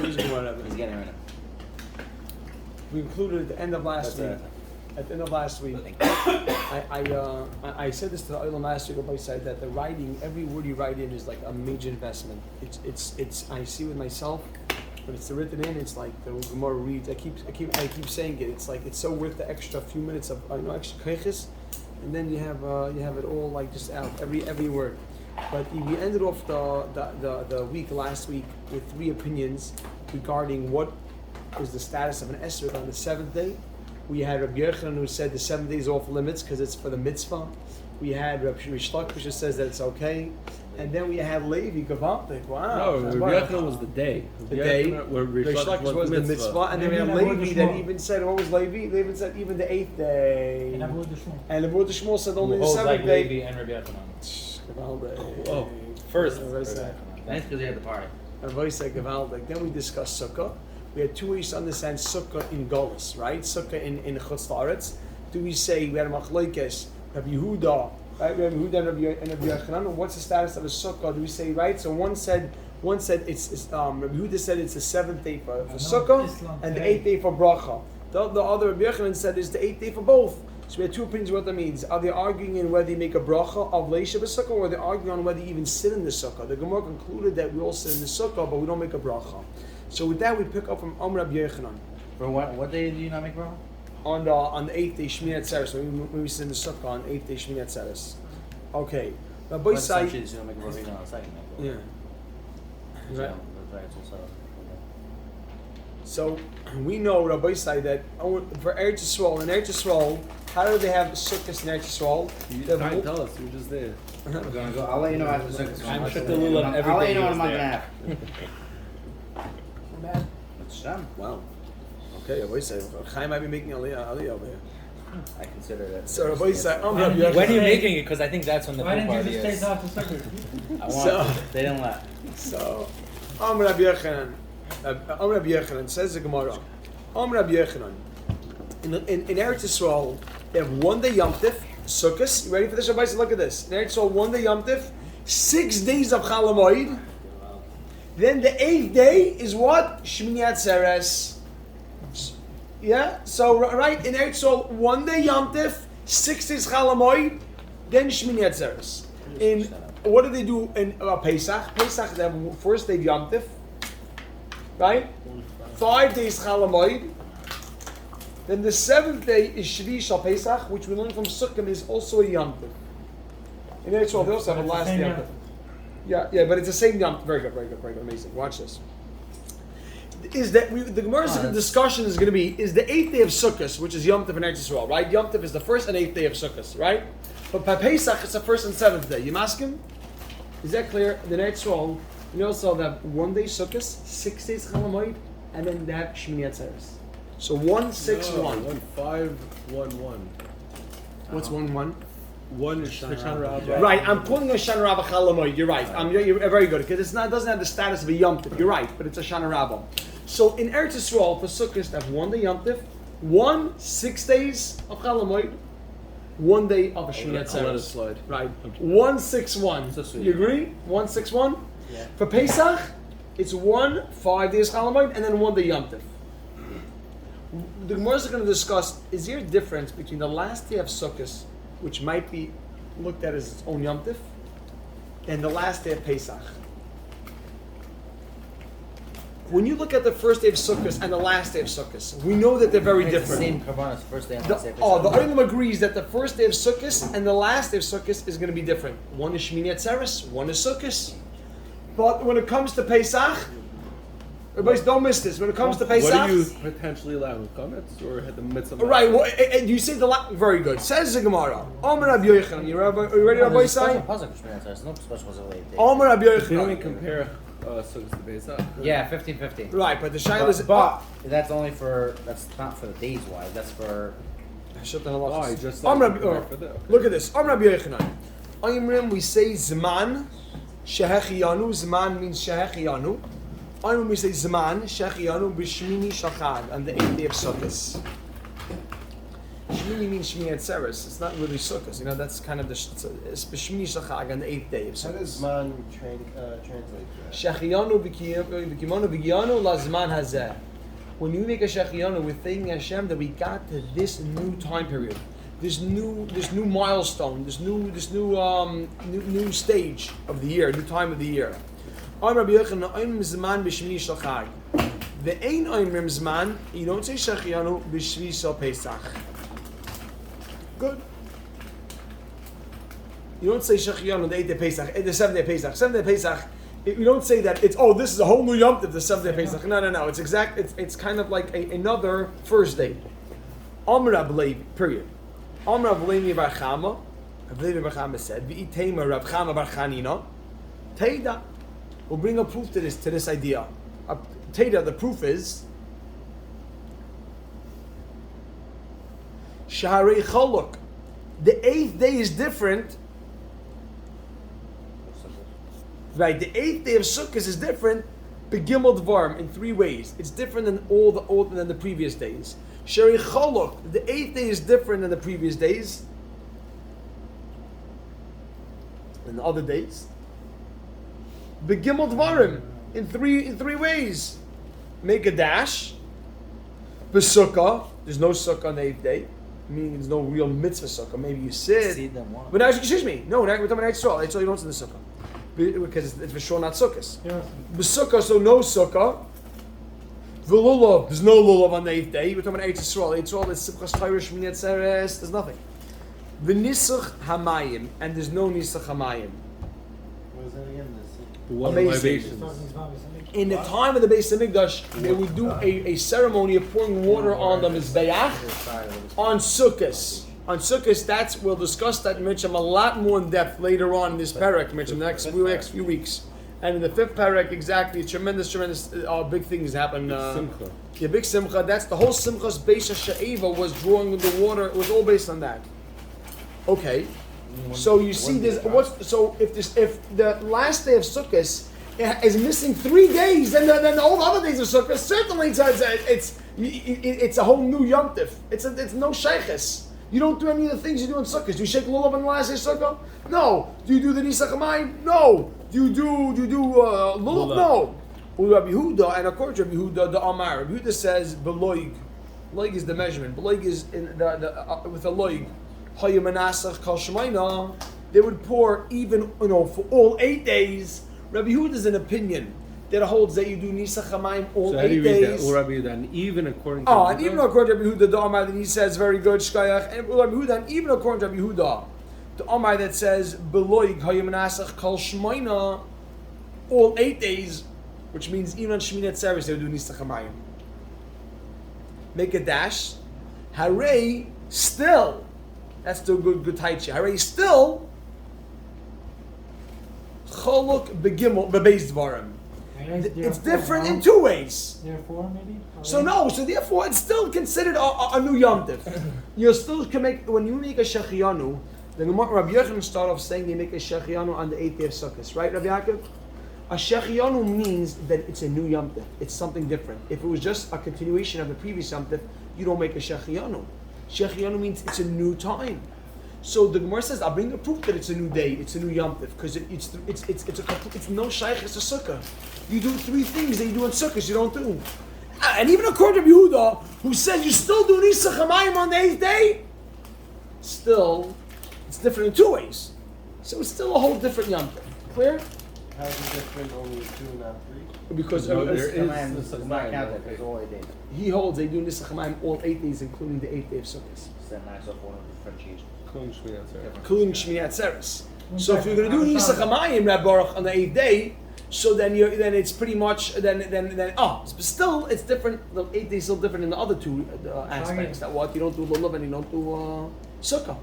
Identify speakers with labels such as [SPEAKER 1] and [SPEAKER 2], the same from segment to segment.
[SPEAKER 1] He's getting right now. We included at the end of last week. At the end of last week, I said this to the Olam last week. I said that the writing, every word you write in is like a major investment. It's. I see with myself when it's written in. It's like the Gemara reads. I keep saying it. It's like it's so worth the extra few minutes of extra keiches, and then you have it all like just out every word. But we ended off the week last week with 3 opinions regarding what is the status of an esrog on the 7th day. We had Rabbi Yochanan who said the 7 days off limits because it's for the mitzvah. We had Rabbi Shlach who says that it's okay. And then we had Levi Gavaldik. Wow.
[SPEAKER 2] No, Rabbi Yochanan was the day.
[SPEAKER 1] The day. Rabbi Shlach was the mitzvah. And then we had Levi that even said, what was Levi? Levi said even the 8th day. And Rabbi Shmuel said only the 7th day.
[SPEAKER 3] Levi and Rabbi Yochanan.
[SPEAKER 2] Oh, first.
[SPEAKER 3] Nice because he had the party.
[SPEAKER 1] Rabbi said Gavaldik. Then we discussed Sukkah. We had 2 ways to understand Sukkah in Golis, right? Sukkah in Chutz La'aretz. Do we say we had a machlokes, Rabbi Yehuda, right? Rabbi Yehuda and Rabbi Yochanan. What's the status of a Sukkah? Do we say right? So one said it's Rabbi Yehuda said it's the 7th day for Sukkah and the 8th day for Bracha. The other Rabbi Yochanan said it's the 8th day for both. So we had 2 opinions what that means. Are they arguing in whether you make a bracha of Leisha b'Sukkah, or are they arguing on whether you even sit in the Sukkah? The Gemara concluded that we all sit in the Sukkah, but we don't make a bracha. So with that, we pick up from Rabbi Yochanan.
[SPEAKER 3] For what day do you not make bracha?
[SPEAKER 1] On the 8th day Shmini Atzeres. When we sit in the Sukkah on 8th day Shmini Atzeres. Okay. Rabbi Sai.
[SPEAKER 3] You don't make a bracha on the second day.
[SPEAKER 1] Yeah.
[SPEAKER 3] Right.
[SPEAKER 1] So we know Rabbi Sai that for Eretz Yisrael, in Eretz Yisrael, how do they have Sukkahs in Eretz Yisrael?
[SPEAKER 2] You can't tell us. You were just there.
[SPEAKER 3] I'll let you know after the Sukkah.
[SPEAKER 2] I'm shook the lulav every day.
[SPEAKER 3] I'll let you know in a month and a half.
[SPEAKER 1] Wow. Okay, Rabbi Say, Chaim might be making aliyah over here.
[SPEAKER 3] I consider that.
[SPEAKER 1] So Rabbi Say,
[SPEAKER 3] when are you making it? Because I think that's when the pool party is. I want. They didn't let.
[SPEAKER 1] So, Rabbi Yochanan says the Gemara. Rabbi Yochanan. In Eretz Yisrael, they have 1 day Yom Tif, Sukkot. You ready for this, Rabbi Say? Look at this. In Eretz Yisrael, 1 day Yom Tif, 6 days of Chol Hamoed. Then the 8th day is what? Shmini Atzeres. Yeah? So, right, in Eretz Yisrael, 1 day Yom Tif, 6 days Chol Hamoed, then Shmini Atzeres. What do they do in Pesach? Pesach, they have 1st day Yom Tif, right? 5 days Chol Hamoed. Then the 7th day is Shvi Shal Pesach, which we learn from Sukkah is also a Yom Tif. In Eretz Yisrael, they also have a last Yom Tif. Yeah, but it's the same Yom. Very good, amazing. Watch this. Is that the Gemara's discussion is going to be is the 8th day of Sukkot, which is Yom Tov in Eretz Yisrael, right? Yom Tov is the 1st and 8th day of Sukkot, right? But by Pesach it's the 1st and 7th day. You masking? Is that clear? The Eretz Yisrael, you also have 1 day Sukkot, 6 days Chol Hamoed, and then they have Shmini Atzeres. So 1, 6, 1.
[SPEAKER 2] 1, 5, 1, 1.
[SPEAKER 1] What's 1, 1?
[SPEAKER 2] 1 is Shana Rabbah.
[SPEAKER 1] Right, I'm pulling a Shana Rabbah Chol Hamoed. You're right. You're very good because it doesn't have the status of a Yom Tov. You're right, but it's a Shana Rabbah. So in Eretz Yisrael, for Sukkot, they have 1 day Yom Tov, 6 days of Chol Hamoed, 1 day of a Shmini Atzeres.
[SPEAKER 2] I'll let it slide.
[SPEAKER 1] Right, 1, 6, 1. You agree? 1, 6, 1.
[SPEAKER 3] Yeah.
[SPEAKER 1] For Pesach, it's 5 days Chol Hamoed and then 1 day Yom Tov. The Gemara is going to discuss: is there a difference between the last day of Sukkot, which might be looked at as its own Yom Tif, and the last day of Pesach? When you look at the first day of Sukkot and the last day of Sukkot, we know that they're very different.
[SPEAKER 3] The same Karbanos, first day and last day of Pesach.
[SPEAKER 1] The Olam agrees that the first day of Sukkot and the last day of Sukkot is going to be different. One is Shmini Atzeres, one is Sukkot. But when it comes to Pesach, everybody don't miss this. When it comes to Pesach,
[SPEAKER 2] what do you potentially allow? Comments or had the mitzvah?
[SPEAKER 1] Right. Well, and you say very good. Says the Gemara. Omer Rabbi Yochanan. You ready, Rabbi Sai?
[SPEAKER 3] No special
[SPEAKER 1] Omer Rabbi Yochanan.
[SPEAKER 2] They don't even compare Sukkot to Pesach.
[SPEAKER 3] Yeah, 15-15.
[SPEAKER 1] Right, but the shaila is.
[SPEAKER 3] But that's only for. That's not for the days wise. That's for.
[SPEAKER 2] Oh, just
[SPEAKER 1] look at this. Omer Rabbi Yochanan. Ayimrim, we say Zman. Shehechiyanu. Zman means Shehechiyanu. When we say Zman, Shechiyanu b'Shmini Shachad, on the 8th day of Sukkot. Shmini really means Shmini Atzeres. It's not really Sukkot. You know, that's kind of it's Shmini Shachag on the 8th day of
[SPEAKER 4] How
[SPEAKER 1] Sukkot.
[SPEAKER 4] does Zman translate that?
[SPEAKER 1] Shechianu v'kimono v'gianu lazman hazeh. When we make a shechianu, we're thanking Hashem that we got to this new time period, this new milestone, this new stage of the year, new time of the year. Am Rabbi Yochanan oim zman b'shmini shel chag. Ve'ein oimrim zman. You don't say shechianu b'shvi shel Pesach. Good. You don't say shechianu the 8th day Pesach, the 7th day Pesach. 7th day Pesach. We don't say that it's this is a whole new Yom Tov, the 7th day Pesach. No. It's exact. It's kind of like another first day. Amra b'leiv. Period. Amra b'leiv bar Chama. B'leiv bar Chama said, "V'itema Rab Chama bar Chanina." Teida. We'll bring a proof to this idea. Teida. The proof is Shaharei Cholok. The 8th day is different. Right, the 8th day of Sukkot is different. Begimel Dvarim in 3 ways. It's different than than the previous days. Shari Cholok, the 8th day is different than the previous days, than the other days. Begimel Dvarim in three ways. Make a dash. Besukkah, there's no Sukkah on the 8th day, meaning there's no real mitzvah Sukkah. Maybe you sit. But now, excuse me, no, we're talking about Eretz Yisrael. Eretz Yisrael, you don't sit in the Sukkah. Because it's for sure not sukkahs.
[SPEAKER 5] Yes.
[SPEAKER 1] B'sukkah, so no sukkah. V'lulav, there's no lulav on the 8th day. We're talking about Eretz Yisrael. Eretz Yisrael is Simchas Torah, Shmini Atzeres. There's nothing. V'nisach hamayim, and there's no nisach hamayim.
[SPEAKER 4] What is that again?
[SPEAKER 2] The water
[SPEAKER 1] Amazing.
[SPEAKER 2] libations.
[SPEAKER 1] In the time of the Beis Hamikdash, they would do a ceremony of pouring water on the mizbeach on sukkahs. On Sukkot, we'll discuss that Mitchum a lot more in depth later on in this parak, Mitchum, the next few weeks. And in the 5th parak, exactly, tremendous big things happen.
[SPEAKER 2] Simcha.
[SPEAKER 1] Yeah, big simcha. That's the whole simcha's Beis Sha'eva was drawing the water. It was all based on that. Okay, so you see this. If the last day of Sukkot is missing 3 days, then all the other days of Sukkot certainly it's a whole new Yom Tov. It's no sheiches. You don't do any of the things you do in Sukkot. Do you shake lulav on the last day of Sukkah? No. Do you do the nisach hamayim? No. Do you do lulav? No. Rabbi Yehuda, and according to Rabbi Yehuda, the Amar, Rabbi Yehuda says beloig. Loig is the measurement. Beloig is in with a loig. Hayamanasach kal shemaina. They would pour even for all 8 days. Rabbi Yehuda is an opinion that holds that you do nisach hamayim all 8 days.
[SPEAKER 2] Rabbi Yehuda, and even according to
[SPEAKER 1] and even according to Rabbi Yehuda, the Amar that he says very good shkayach, and Rabbi Yehuda, and even according to Rabbi Yehuda, the Amar that says beloig hayamanasach kal shemaina all 8 days, which means even on Shmini Atzeres they would do nisach hamayim. Make a dash. Hare still. That's the good taichi. Hare still. Cholok begimel bebeis dvarim. It's different in 2 ways.
[SPEAKER 5] Therefore, maybe?
[SPEAKER 1] So therefore it's still considered a new Yom Tov. You still can make, when you make a shechianu, the Rabbi Yochanan start off saying they make a shechianu on the 8th day of Sukkot, right, Rabbi Yaakov? A shechianu means that it's a new Yom Tov. It's something different. If it was just a continuation of the previous Yom Tov, you don't make a shechianu. Shechianu means it's a new time. So the Gemara says, I'll bring the proof that it's a new day, it's a new Yom Tov, because it's no shaykh, it's a sukkah. You do 3 things that you do in sukkahs you don't do. And even according to Yehuda, who says you still do nisach hamayim on the 8th day, still, it's different in 2 ways. So it's still a whole different Yom Tov. Clear?
[SPEAKER 4] How is it different only 2 and not 3?
[SPEAKER 1] Because
[SPEAKER 2] there is
[SPEAKER 1] he holds they do nisach hamayim all 8 days, including the 8th day of Sukkot. Including Shmini Atzeres. So if you're going to do nisach hamayim, Reb Baruch, on the 8th day, so then it's pretty much but still it's different. The 8th day is still different in the other 2 aspects. That what you don't do lulav and you don't do sukkah.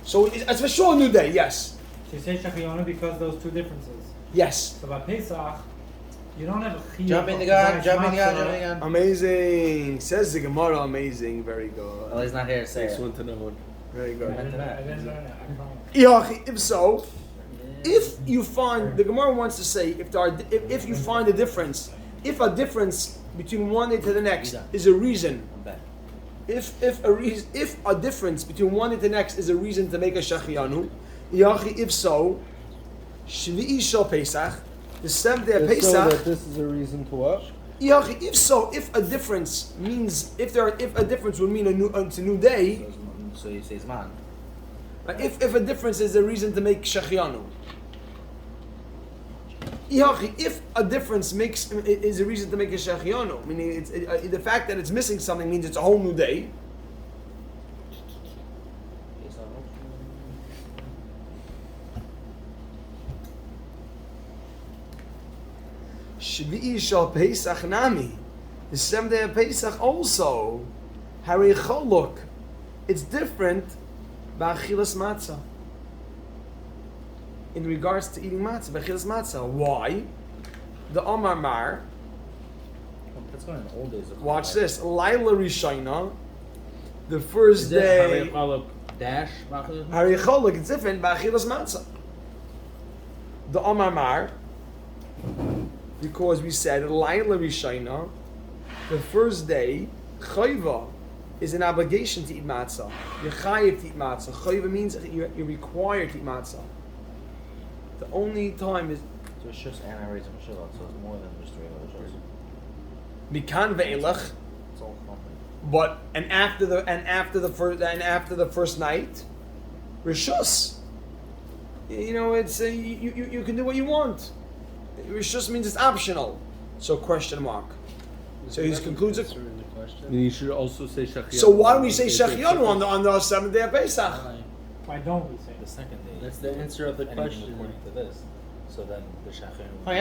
[SPEAKER 1] So it's for sure a new day. Yes.
[SPEAKER 5] So you say Shachionu because those 2 differences.
[SPEAKER 1] Yes.
[SPEAKER 5] So by Pesach, you don't have a chiyuv.
[SPEAKER 3] Jump in the gun.
[SPEAKER 1] Amazing. Says the Gemara. Amazing. Very good.
[SPEAKER 3] Well, he's not here to say it.
[SPEAKER 2] One to know.
[SPEAKER 1] Very
[SPEAKER 5] I
[SPEAKER 1] good.
[SPEAKER 5] didn't learn it. I promise.
[SPEAKER 1] If so, if you find the Gemara wants to say if you find a difference between one day to the next is a reason if a difference between one and the next is a reason to make a shachianu, yachi, if so, shvi'i shel Pesach, the 7th day of
[SPEAKER 4] So that
[SPEAKER 1] Pesach.
[SPEAKER 4] this is a reason to what?
[SPEAKER 1] Yachi, if so, if a difference means if a difference would mean a new day,
[SPEAKER 3] So you say Zman.
[SPEAKER 1] if a difference is a reason to make shachianu. Yachi, if a difference is a reason to make a shachianu, meaning the fact that it's missing something means it's a whole new day. Shvi'i shel Pesach nami, the 7th day of Pesach also. Harei cholok, it's different. Ba'achilas matzah. In regards to eating matzah, ba'achilas matzah. Why? The Amar Mar.
[SPEAKER 3] That's going in the old days.
[SPEAKER 1] Watch this. Laila Rishayna, the first day.
[SPEAKER 3] Dash.
[SPEAKER 1] Harei cholok, it's different. Ba'achilas matzah. The Amar Mar. Because we said Laila Rishayna, the first day, chayva is an obligation to eat matzah. You're chayiv to eat matzah. Chayva means you're required to eat matzah. The only time is
[SPEAKER 3] So it's just anarizim shilach, so it's more than just regular shilach.
[SPEAKER 1] mikan ve'elach.
[SPEAKER 3] It's all common.
[SPEAKER 1] But after the first night, rishus. You know, it's you can do what you want. Rishus means it's optional. So question mark. So he concludes it.
[SPEAKER 2] You should also say shachianu.
[SPEAKER 1] So why don't we say shachianu on the 7th day of Pesach?
[SPEAKER 5] Why don't we say
[SPEAKER 3] The second day.
[SPEAKER 4] That's the answer of the
[SPEAKER 3] and even
[SPEAKER 4] question.
[SPEAKER 3] according to this. So then the shachin.
[SPEAKER 6] Oh,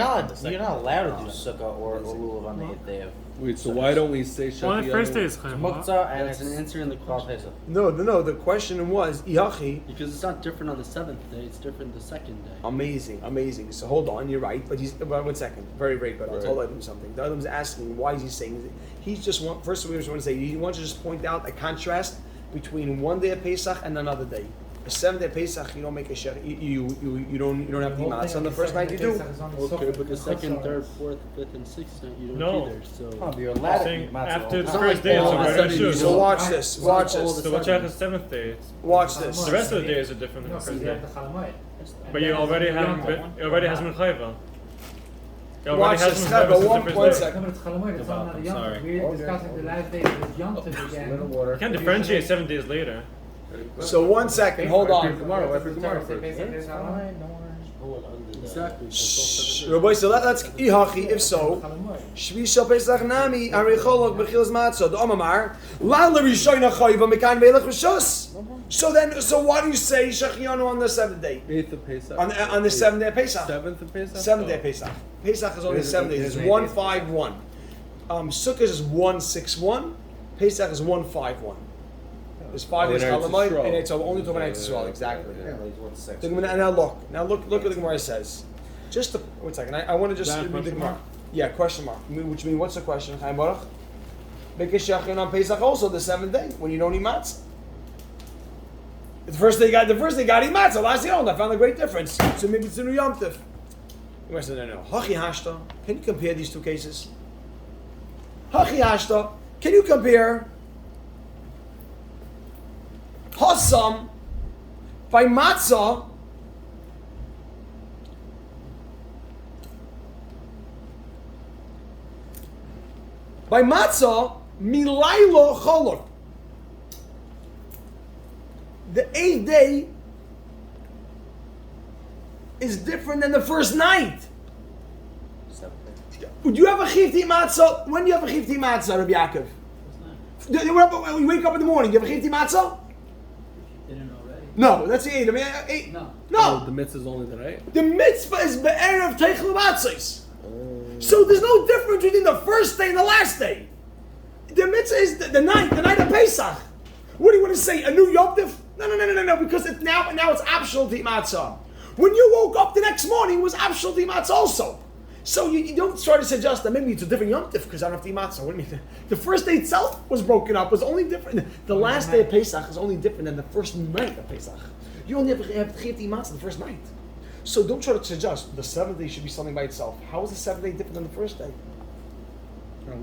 [SPEAKER 6] you're not allowed to do sukkah or lulav on the 8th day of
[SPEAKER 2] Wait, so why don't we say shachianu?
[SPEAKER 7] Well, the first day is Chaim.
[SPEAKER 6] Muktzah, and
[SPEAKER 4] That's
[SPEAKER 6] it's
[SPEAKER 4] an answer in the
[SPEAKER 6] Bal
[SPEAKER 4] question.
[SPEAKER 6] Pesach.
[SPEAKER 1] No. The question was Yachi.
[SPEAKER 4] Because it's not different on the 7th day, it's different the 2nd day.
[SPEAKER 1] Amazing. So hold on, you're right. But 1 second. Very good. I'll tell Adam something. The Adam's asking why is he saying? He's just first of all, we just want to say he wants to just point out a contrast between one day of Pesach and another day. The 7th day of Pesach, you don't make a shech. You don't have the matzah on the first night. You do.
[SPEAKER 4] Okay, but the 2nd, 3rd, 4th, 5th, and 6th night you don't
[SPEAKER 7] No.
[SPEAKER 4] either. So
[SPEAKER 6] Oh, but you're allowed to
[SPEAKER 7] Saying
[SPEAKER 6] eat matzah.
[SPEAKER 7] after the
[SPEAKER 6] all
[SPEAKER 7] first
[SPEAKER 6] the
[SPEAKER 7] day,
[SPEAKER 6] time.
[SPEAKER 7] it's
[SPEAKER 4] all of a
[SPEAKER 7] already
[SPEAKER 4] sudden you
[SPEAKER 7] shoes.
[SPEAKER 1] So watch this.
[SPEAKER 4] So
[SPEAKER 7] So watch out the 7th day.
[SPEAKER 1] Watch this.
[SPEAKER 7] The rest of the days are different than
[SPEAKER 5] No,
[SPEAKER 7] the
[SPEAKER 5] because
[SPEAKER 7] first
[SPEAKER 5] you
[SPEAKER 7] day.
[SPEAKER 5] have the chalamayit.
[SPEAKER 7] But you already has Mechayva.
[SPEAKER 1] Watch this. One second.
[SPEAKER 5] No, but it's chalamayit. It's not
[SPEAKER 2] I'm
[SPEAKER 5] Yom
[SPEAKER 2] sorry.
[SPEAKER 5] Tov. We're discussing the last day is Yom Tov again.
[SPEAKER 7] You can't differentiate 7 days later.
[SPEAKER 1] So 1 second. Hold on.
[SPEAKER 4] exactly.
[SPEAKER 1] Rabbi, so let's ihachi. If so, shvi shel Pesach nami aricholog bechilas matzah. The Amar la l'rishayna chayva mekan ve'elach rishus. So why do you say shachianu on the 7th day?
[SPEAKER 2] 8th of Pesach.
[SPEAKER 1] On the 7th day of Pesach.
[SPEAKER 2] 7th of Pesach?
[SPEAKER 1] 7th day of Pesach. Pesach is only 7 days. It's 151. Sukkah is 161. Pesach is 151. There's 5 days Chalamite, and it's only talking about Yisrael. Exactly. Now look what the Gemara says. Just 1 second. I want to just read the Gemara. Yeah, question mark. Which means what's the question? Chaim Baruch. Make a shachin on Pesach also the 7th day when you don't eat matzah. The first day got eat matzah. Last day don't. I found a great difference. So maybe it's a new Yom Tov. Gemara said no. Hachi hashta. Can you compare these two cases? Hachi hashta. Can you compare Hassam by matzah milaylo cholok. The 8th day is different than the first night. Would you have a chiv to eat matzah? When do you have a chiv to eat matzah, Rabbi Yaakov? When you wake up in the morning, do you have a chiv to eat matzah? No, that's the 8th. I mean, 8. No.
[SPEAKER 2] Oh, the mitzvah is only the night?
[SPEAKER 1] The mitzvah is be'erev teichel matzahs. So there's no difference between the first day and the last day. The mitzvah is the night of Pesach. What do you want to say? A new Yom Tov? No. Because now it's optional to eat matzah. When you woke up the next morning, it was optional to eat matzah also. So you don't try to suggest that maybe it's a different Yom Tov because I don't have to eat matzah. What do you mean? The first day itself was broken up. Was only different. The last day of Pesach is only different than the first night of Pesach. You only have to eat matzah the first night. So don't try to suggest the 7th day should be something by itself. How is the 7th day different than the first day?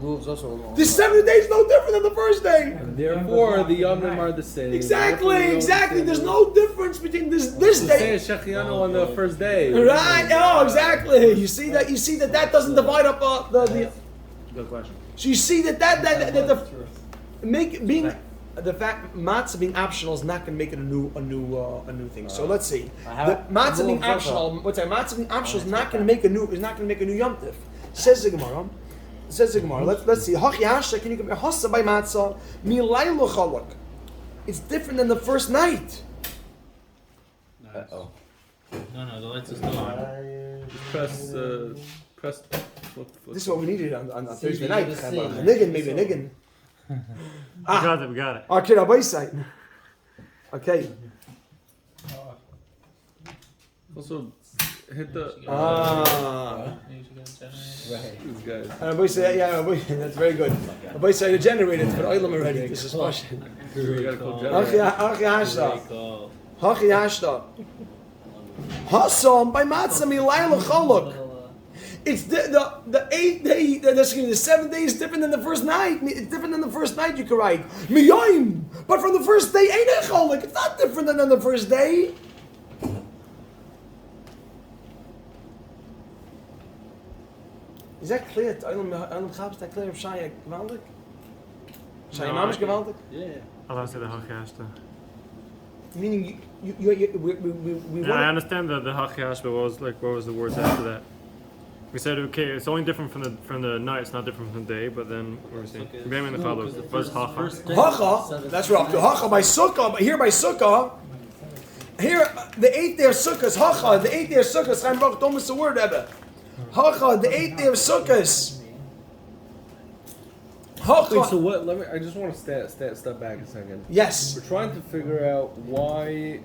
[SPEAKER 6] Lula's also a little.
[SPEAKER 1] The 7th day is no different than the first day.
[SPEAKER 2] And therefore, the Yomim are the same.
[SPEAKER 1] Exactly. There's no difference between this day.
[SPEAKER 2] Say Shechianu on the first day.
[SPEAKER 1] Right? Oh, exactly. You see that doesn't divide up the.
[SPEAKER 6] Good question.
[SPEAKER 1] So you see that the fact matzah being optional is not going to make it a new thing. So let's see. The matzah being optional. What's that? Matzah being optional is not going to make a new Yom Tif. Says the Gemara. Let's see. Hachi hasha. Can you compare hasa by matzah? Milaylo chalak. It's different than the first night.
[SPEAKER 6] Uh-oh.
[SPEAKER 4] No, the lights are still on.
[SPEAKER 2] Press.
[SPEAKER 1] This is what we needed on Thursday night.
[SPEAKER 6] the
[SPEAKER 1] A
[SPEAKER 6] same.
[SPEAKER 1] niggin, maybe a niggin.
[SPEAKER 7] We got it.
[SPEAKER 1] Okay, Rabbi side. Okay.
[SPEAKER 2] Also, hit the.
[SPEAKER 1] Right.
[SPEAKER 2] These guys.
[SPEAKER 1] And Rabbi said, that's very good. Rabbi said you generated for oilam already. This is question.
[SPEAKER 2] We gotta call
[SPEAKER 1] Hachi hashta. Hachi hashta. Hasam by matzah milayla chaluk. It's the 8th day, the 7th day is different than the first night. It's different than the first night, you could write. Miyoim! But from the first day, ain't it cholek? It's not different than the first day. Is that clear? Is that clear of Shaya gewaldig? Shaya mamish gewaldig?
[SPEAKER 4] Yeah.
[SPEAKER 7] I'll say the Hachiashta.
[SPEAKER 1] Meaning, we
[SPEAKER 7] Yeah, I
[SPEAKER 1] want
[SPEAKER 7] understand the Hachiash, but what was the words after that? We said okay, it's only different from the night. It's not different from the day. But then what we're saying, Bam in the Chalos. What's Hacha?
[SPEAKER 1] Hacha, that's right. Hacha by Sukkah, but here by Sukkah, here the 8th day of Sukkah is Hacha. The 8th day of Sukkah is Chaim Baruch told us the word Ebbe. Hacha, the 8th day of Sukkah is
[SPEAKER 2] Wait, so
[SPEAKER 1] Hacha.
[SPEAKER 2] what? I just want to step back a second.
[SPEAKER 1] Yes.
[SPEAKER 2] We're trying to figure out why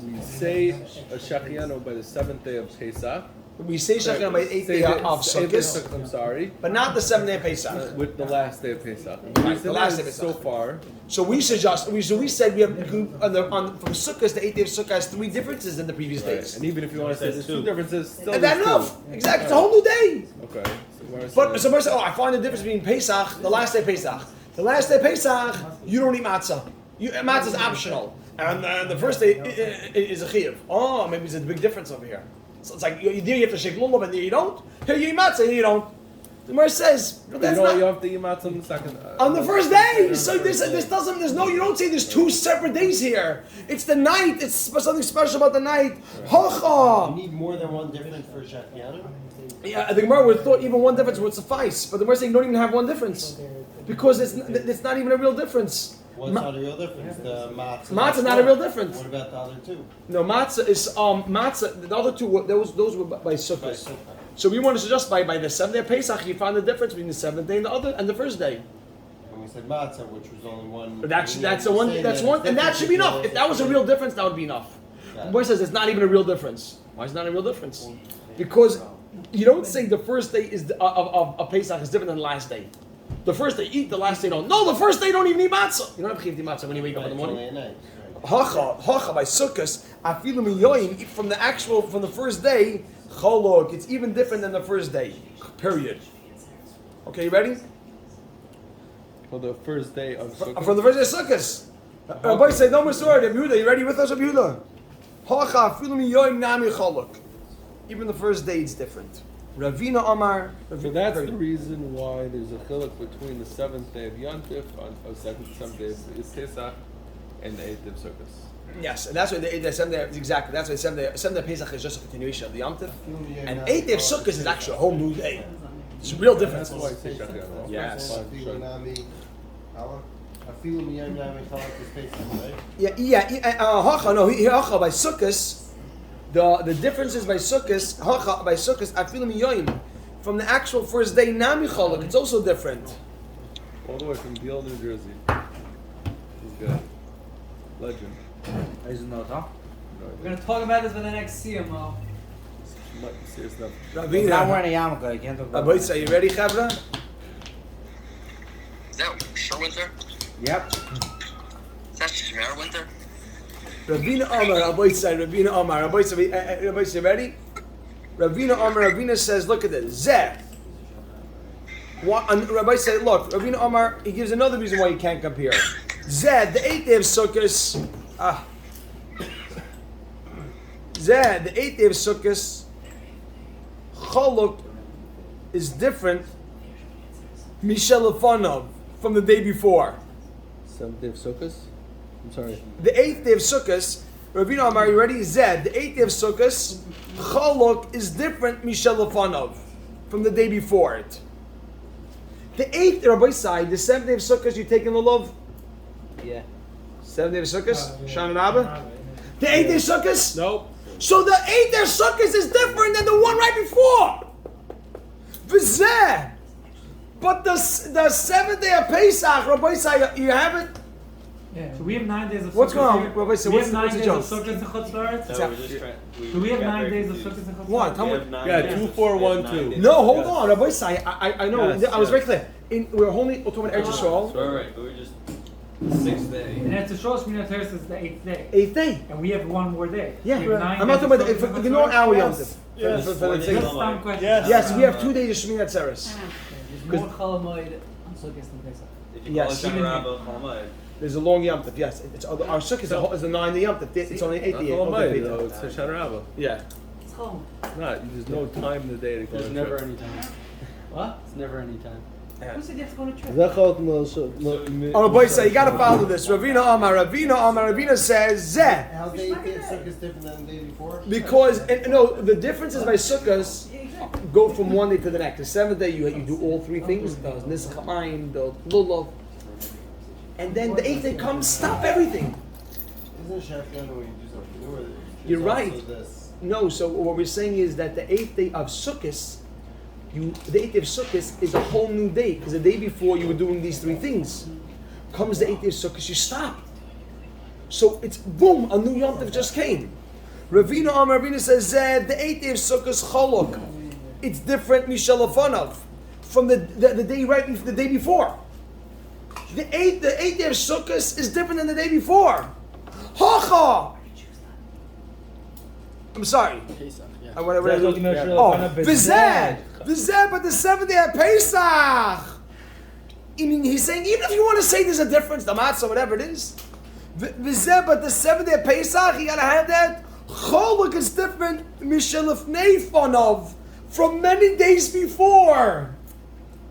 [SPEAKER 2] we say a Shechianu by the 7th day of Pesach.
[SPEAKER 1] We say Shechina by the 8th day of Sukkot,
[SPEAKER 2] I'm sorry.
[SPEAKER 1] but not the 7th day of Pesach.
[SPEAKER 2] With the last day of Pesach.
[SPEAKER 1] Right, the last day of Pesach.
[SPEAKER 2] So far.
[SPEAKER 1] So we suggest, we said we have from Sukkot, the 8th day of Sukkot has 3 differences than the previous days.
[SPEAKER 2] And even if you want to say there's 2 differences, still
[SPEAKER 1] And that's
[SPEAKER 2] there's
[SPEAKER 1] enough.
[SPEAKER 2] 2.
[SPEAKER 1] Exactly. It's a whole new day.
[SPEAKER 2] Okay. So where is
[SPEAKER 1] But
[SPEAKER 2] the-
[SPEAKER 1] somebody said, I find the difference between Pesach, the last day of Pesach. The last day of Pesach, you don't eat matzah. Matzah is optional. And the first day is a chiyuv. Oh, maybe there's a big difference over here. So it's like, there you have to shake lulav and there you don't. Here you eat matzah, here you don't. The Gemara says, but that's
[SPEAKER 2] you know,
[SPEAKER 1] not...
[SPEAKER 2] you have to eat matzah on the second.
[SPEAKER 1] On the first day, so this doesn't. There's no. You don't say there's 2 separate days here. It's the night. It's something special about the night. Hacha.
[SPEAKER 8] You need more than one difference for Shechianu?
[SPEAKER 1] Yeah, the Gemara would thought even one difference would suffice, but the Gemara saying you don't even have one difference because it's not even a real difference.
[SPEAKER 8] What's not a real difference? The matzah.
[SPEAKER 1] Matzah not a real difference.
[SPEAKER 8] What about the other 2?
[SPEAKER 1] No, matzah is matzah. The other 2 those were by
[SPEAKER 8] By
[SPEAKER 1] Sukkot.
[SPEAKER 8] Sukkah.
[SPEAKER 1] So we want to suggest by the 7th day of Pesach, you found the difference between the 7th day and the first day.
[SPEAKER 8] And we said matzah, which was only one.
[SPEAKER 1] But that's
[SPEAKER 8] we
[SPEAKER 1] that's
[SPEAKER 8] were
[SPEAKER 1] the one.
[SPEAKER 8] saying
[SPEAKER 1] That's
[SPEAKER 8] that
[SPEAKER 1] one,
[SPEAKER 8] it's
[SPEAKER 1] and that
[SPEAKER 8] different
[SPEAKER 1] should be enough.
[SPEAKER 8] because
[SPEAKER 1] If that was a real difference, that would be enough. The boy says it's not even a real difference. Why is it not a real difference? Because you don't say the first day is of Pesach is different than the last day. The first day eat, the last day don't. No, the first day don't even eat matzah. You don't have to eat matzah when you wake up in the
[SPEAKER 8] It's
[SPEAKER 1] morning.
[SPEAKER 8] only a night.
[SPEAKER 1] Hacha by Sukkos, afilu miyoyim from the first day. Cholog, it's even different than the first day. Period. Okay, you ready?
[SPEAKER 2] For the first day of Sukkot.
[SPEAKER 1] From the first day of Sukkos. Rabbi said, no Masor, Rabbi Yehuda, you ready with us, Rabbi Yehuda? Hacha afilu miyoyim nami cholog. Even the first day it's different. Ravina Amar.
[SPEAKER 2] So that's the reason why there's a chiluk between the 7th day of Yontif, on 7th day of Pesach, and the 8th day of Sukkot.
[SPEAKER 1] Yes, and that's why the 7th day, exactly, that's why the 7th day of Pesach is just a continuation of the Yom Tov. And 8th day of Sukkot is actually a whole new day. It's a real difference.
[SPEAKER 2] That's why I say Shechianu.
[SPEAKER 1] Yes.
[SPEAKER 8] Afilu miyam nami chalak is Pesach, right?
[SPEAKER 1] Hacha, no, Hacha by Sukkot, the difference is by Sukkot, Hacha by Sukkot, afilu miyoyim. From the actual first day, Nami Cholok, it's also different.
[SPEAKER 2] All the way from Deal, New Jersey. He's good. Legend.
[SPEAKER 6] I just know, huh?
[SPEAKER 5] We're gonna talk about this with the next CMO.
[SPEAKER 2] Serious enough.
[SPEAKER 6] He's not
[SPEAKER 1] Ravina,
[SPEAKER 6] wearing a yarmulke. You can't talk about
[SPEAKER 1] Aboitza, you ready, Chavra?
[SPEAKER 9] Is that sure winter?
[SPEAKER 6] Yep.
[SPEAKER 9] Is that Shemar winter?
[SPEAKER 1] Ravina Amar, Aboitza, Ravina Amar, Aboitza, you ready? Ravina Amar, Ravina says, look at this. Zeh. And Rabbi said, look, Ravina Amar, he gives another reason why you can't compare. Zed, the 8th day of Sukkot. Zed, the 8th day of Sukkot. Chaluk is different. Mishel Lefanov from the day before.
[SPEAKER 2] 7th day of Sukkot? I'm sorry.
[SPEAKER 1] The 8th day of Sukkot. Ravina Amar, you ready? Zed, the 8th day of Sukkot. Chaluk is different. Mishel Lefanov from the day before it. The 8th, Rabbi side, the 7th day of Sukkot, you taking the love?
[SPEAKER 6] Yeah.
[SPEAKER 1] 7th day of Sukkot? Shana Rabba? The 8th day of Sukkot?
[SPEAKER 2] Nope.
[SPEAKER 1] So the 8th day of Sukkot is different than the one right before. V'zeh. But the 7th day of Pesach, Rabbi side, you have it?
[SPEAKER 5] Yeah. So we have 9 days of Sukkot.
[SPEAKER 1] What's going on, Rabbi side?
[SPEAKER 5] We
[SPEAKER 1] What's
[SPEAKER 5] have 9
[SPEAKER 1] the
[SPEAKER 5] days
[SPEAKER 1] joke?
[SPEAKER 5] of Sukkot and Chutz La'aretz?
[SPEAKER 8] No, we're just trying.
[SPEAKER 5] Do we have 9 days of Sukkot and Chutz La'aretz?
[SPEAKER 1] What? How much?
[SPEAKER 2] Yeah, 2, 4, 1, 2.
[SPEAKER 1] No, hold on, Rabbi side. I know.
[SPEAKER 2] Yes,
[SPEAKER 1] I was very
[SPEAKER 2] yes.
[SPEAKER 1] clear. We're talking about Eretz Yisrael.
[SPEAKER 8] Right, but we're just 6th day.
[SPEAKER 5] And that's the Shosh Minat Teres is the 8th day.
[SPEAKER 1] 8th day.
[SPEAKER 5] And we have one more day.
[SPEAKER 1] Yeah.
[SPEAKER 5] We have 9
[SPEAKER 1] I'm not talking about
[SPEAKER 5] days of
[SPEAKER 1] the
[SPEAKER 5] Sukkot
[SPEAKER 1] ignore
[SPEAKER 5] and
[SPEAKER 1] our
[SPEAKER 5] Chutz
[SPEAKER 1] Yom
[SPEAKER 5] La'aretz.
[SPEAKER 1] Tov.
[SPEAKER 8] Yes.
[SPEAKER 1] For the
[SPEAKER 5] Just
[SPEAKER 1] sake
[SPEAKER 5] a
[SPEAKER 1] of-
[SPEAKER 5] dumb question.
[SPEAKER 1] Yes, we have 2 days of Shmini Atzeres.
[SPEAKER 5] There's more Chalamoid on Sukkot than Pesach.
[SPEAKER 8] If you
[SPEAKER 1] Yes.
[SPEAKER 8] call it Shana Rabbah, Chalamoid.
[SPEAKER 1] There's a long Yom Tov. Yes, it's our Sukkah is the 9 day Yom Tov. It's only 8
[SPEAKER 2] Not
[SPEAKER 1] day.
[SPEAKER 2] Cholamayid, though. It's Hoshana Rabbah.
[SPEAKER 1] Yeah.
[SPEAKER 5] It's Chalamoid.
[SPEAKER 2] It's not. There's no time in the day to go
[SPEAKER 4] There's
[SPEAKER 2] on a
[SPEAKER 4] never
[SPEAKER 2] trip.
[SPEAKER 4] any time.
[SPEAKER 5] What?
[SPEAKER 4] It's never any time.
[SPEAKER 5] Who said you have to go on a trip?
[SPEAKER 1] Oh, boy, say you gotta follow this. Ravina Amar. Says Zeh.
[SPEAKER 8] How's the 8th day of Sukkot different than the day before?
[SPEAKER 1] Because no, the difference is by Sukkahs go from one day to the next. The 7th day you do all 3 things. The Nisach Hamayim, the Lulav, and then the 8th day comes, stop everything.
[SPEAKER 8] Isn't Sheffield when you do something new? Or there's
[SPEAKER 1] You're
[SPEAKER 8] also
[SPEAKER 1] right.
[SPEAKER 8] This?
[SPEAKER 1] No, so what we're saying is that the 8th day of Sukkot, the 8th day of Sukkot is a whole new day, because the day before you were doing these 3 things. Comes the 8th day of Sukkot, you stop. So it's boom, a new Yom Tov just came. Ravina says the 8th day of Sukkot is Chaluk. It's different Mishal Afanov from the day the day before. The 8th day of Sukkot is different than the day before. Hacha. I'm sorry.
[SPEAKER 4] Pesach, yeah.
[SPEAKER 1] Oh, Vizeh, but the 7th day of Pesach. I mean, he's saying even if you want to say there's a difference, the matzah, whatever it is. Vizeh, but the 7th day of Pesach, you gotta have that. Choluk is different. Mishalefnei Fanov from many days before.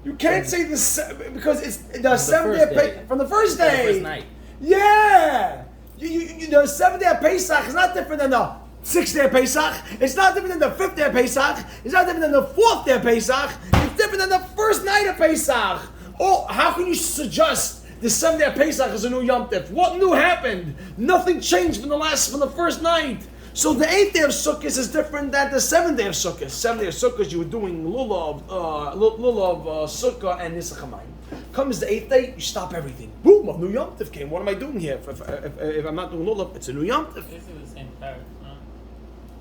[SPEAKER 1] You can't say this because it's the 7th day of Pesach from the first day.
[SPEAKER 3] The first night.
[SPEAKER 1] Yeah, the 7th day of Pesach is not different than the 6th day of Pesach. It's not different than the 5th day of Pesach. It's not different than the 4th day of Pesach. It's different than the first night of Pesach. Oh, how can you suggest the 7th day of Pesach is a new Yom Tov? What new happened? Nothing changed from the first night. So the 8th day of Sukkot is different than the 7th day of Sukkot. 7th day of Sukkot you were doing lulav, Sukkah, and Nisach Hamayim. Comes the 8th day, you stop everything. Boom, a new Yom Tov came. What am I doing here? If I'm not doing lulav, it's a new Yom Tov.
[SPEAKER 3] This is the same parrot, huh?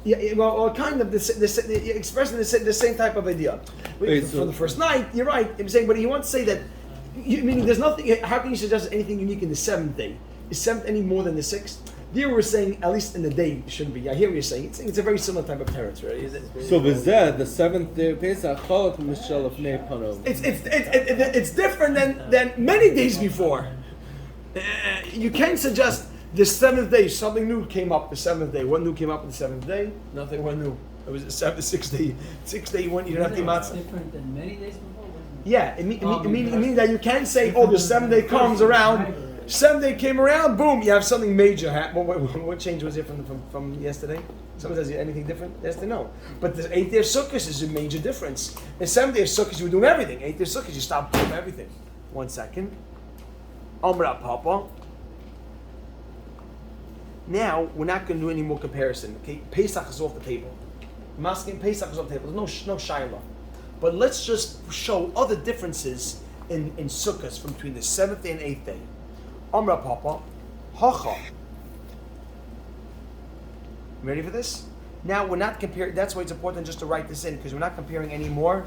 [SPEAKER 1] Yeah, well, kind of expressing the same type of idea.
[SPEAKER 2] Wait,
[SPEAKER 1] For
[SPEAKER 2] so-
[SPEAKER 1] the first night, you're right. I'm saying, but he wants to say that. Meaning, there's nothing. How can you suggest anything unique in the 7th day? Is 7th any more than the 6th? Here we're saying at least in the day it shouldn't be. I hear what you're saying. It's a very similar type of territory. Is it?
[SPEAKER 2] So Vizeh, the 7th day of Pesach, Chaluk Mishalefnei Panov.
[SPEAKER 1] It's different than many days before. You can't suggest the 7th day something new came up. The 7th day, what new came up on the 7th day? Nothing. What new? It was the 6th day. 6th day you went. You didn't have the matzah.
[SPEAKER 5] Different than many days before?
[SPEAKER 1] Yeah, it means that you can't say, oh, the 7th day comes around. 7th day came around, boom, you have something major happen. What change was it from yesterday? Someone says anything different? Yesterday, no. But the 8th day of Sukkot is a major difference. The 7th day of Sukkot, you were doing everything. 8th day of Sukkot, you stopped doing everything. 1 second. Amra Papa. Now, we're not going to do any more comparison. Okay, Pesach is off the table. Masking Pesach is off the table. There's no Shaila. But let's just show other differences in Sukkot from between the 7th day and 8th day. Amra Papa, Hacha. Ready for this? Now we're not comparing. That's why it's important just to write this in because we're not comparing anymore.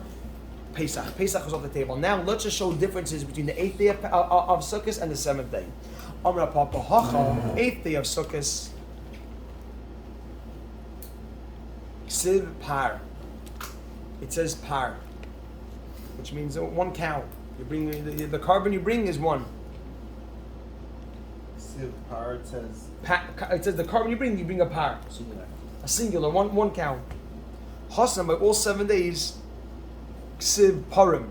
[SPEAKER 1] Pesach. Pesach is off the table. Now let's just show differences between the 8th day of Sukkot and the 7th day. Amra Papa, Hacha, 8th day of Sukkot. Ksiv Par. It says Par. which means one cow. You bring the carbon you bring is one.
[SPEAKER 8] Siv par, it says.
[SPEAKER 1] It says the carbon you bring a par.
[SPEAKER 6] Singular.
[SPEAKER 1] A singular, one cow. Hasam by all 7 days. Ksiv parim.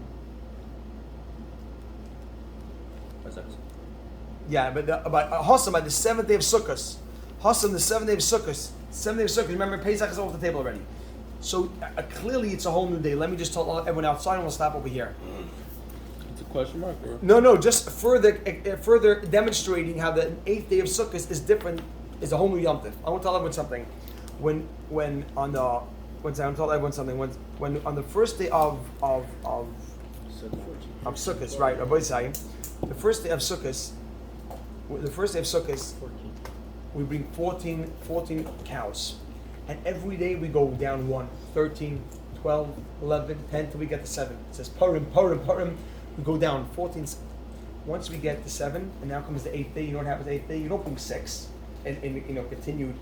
[SPEAKER 1] Yeah, but Hasam by the 7th day of Sukkot. Hasam the 7th day of Sukkot. 7th day of Sukkot. Remember, Pesach is off the table already. So clearly, it's a whole new day. Let me just tell everyone outside, and we'll stop over here.
[SPEAKER 2] It's a question mark, or?
[SPEAKER 1] No, just further demonstrating how the 8th day of Sukkot is different, is a whole new Yom Tov. I want to tell everyone something. When on the first day of Sukkot, right? Rabbi say, the first day of Sukkot, we bring 14 cows. And every day we go down 1, 13, 12, 11, 10 till we get to 7. It says parim. We go down 14. Once we get to 7, and now comes the 8th day. You know what happens the 8th day? You don't bring 6 in continued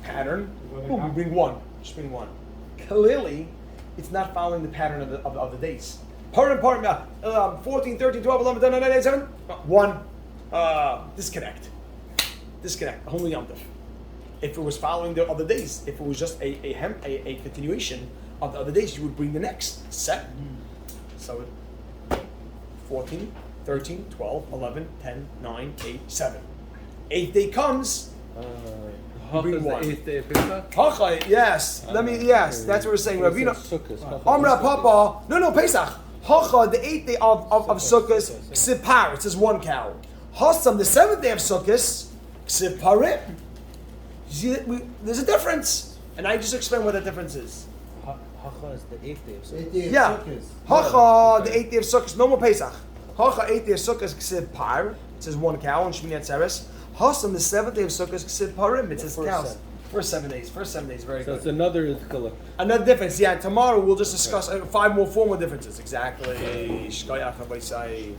[SPEAKER 1] pattern. Boom, we bring 1. Just bring 1. Clearly, it's not following the pattern of the days. Parim. 14, 13, 12, 11, 10, 9, 8, 7. 1. Disconnect. A whole new Yom Tov. If it was following the other days, if it was just a continuation of the other days, you would bring the next 7. So 14, 13, 12, 11, 10, 9, 8, 7. 8th day comes, you bring 1.
[SPEAKER 2] The 8th day of Pesach?
[SPEAKER 1] Hacha, yes. That's what we're saying. Ravina. Amra Papa. No, Pesach. Hacha, the 8th day of Sukkot, Ksiv Par. It says 1 cow. Hasam, the 7th day of Sukkot, Ksiv Parim. There's a difference, and I just explained what that difference is.
[SPEAKER 6] Hacha is the 8th day of Sukkot.
[SPEAKER 8] 8th day of
[SPEAKER 1] Yeah,
[SPEAKER 8] Sukkot.
[SPEAKER 1] Hacha, the 8th day of Sukkot, no more Pesach. Hacha, 8th day of Sukkot, Ksiv Par. It says 1 cow, and Shmini Atzeres. Hasam, the 7th day of Sukkot, Ksiv Parim. It says cows. First 7 days, very
[SPEAKER 2] So
[SPEAKER 1] good.
[SPEAKER 2] it's another chiluk.
[SPEAKER 1] Another difference, yeah. Tomorrow we'll just discuss 4 more differences. Exactly. Shkoyach, Rabbi Say.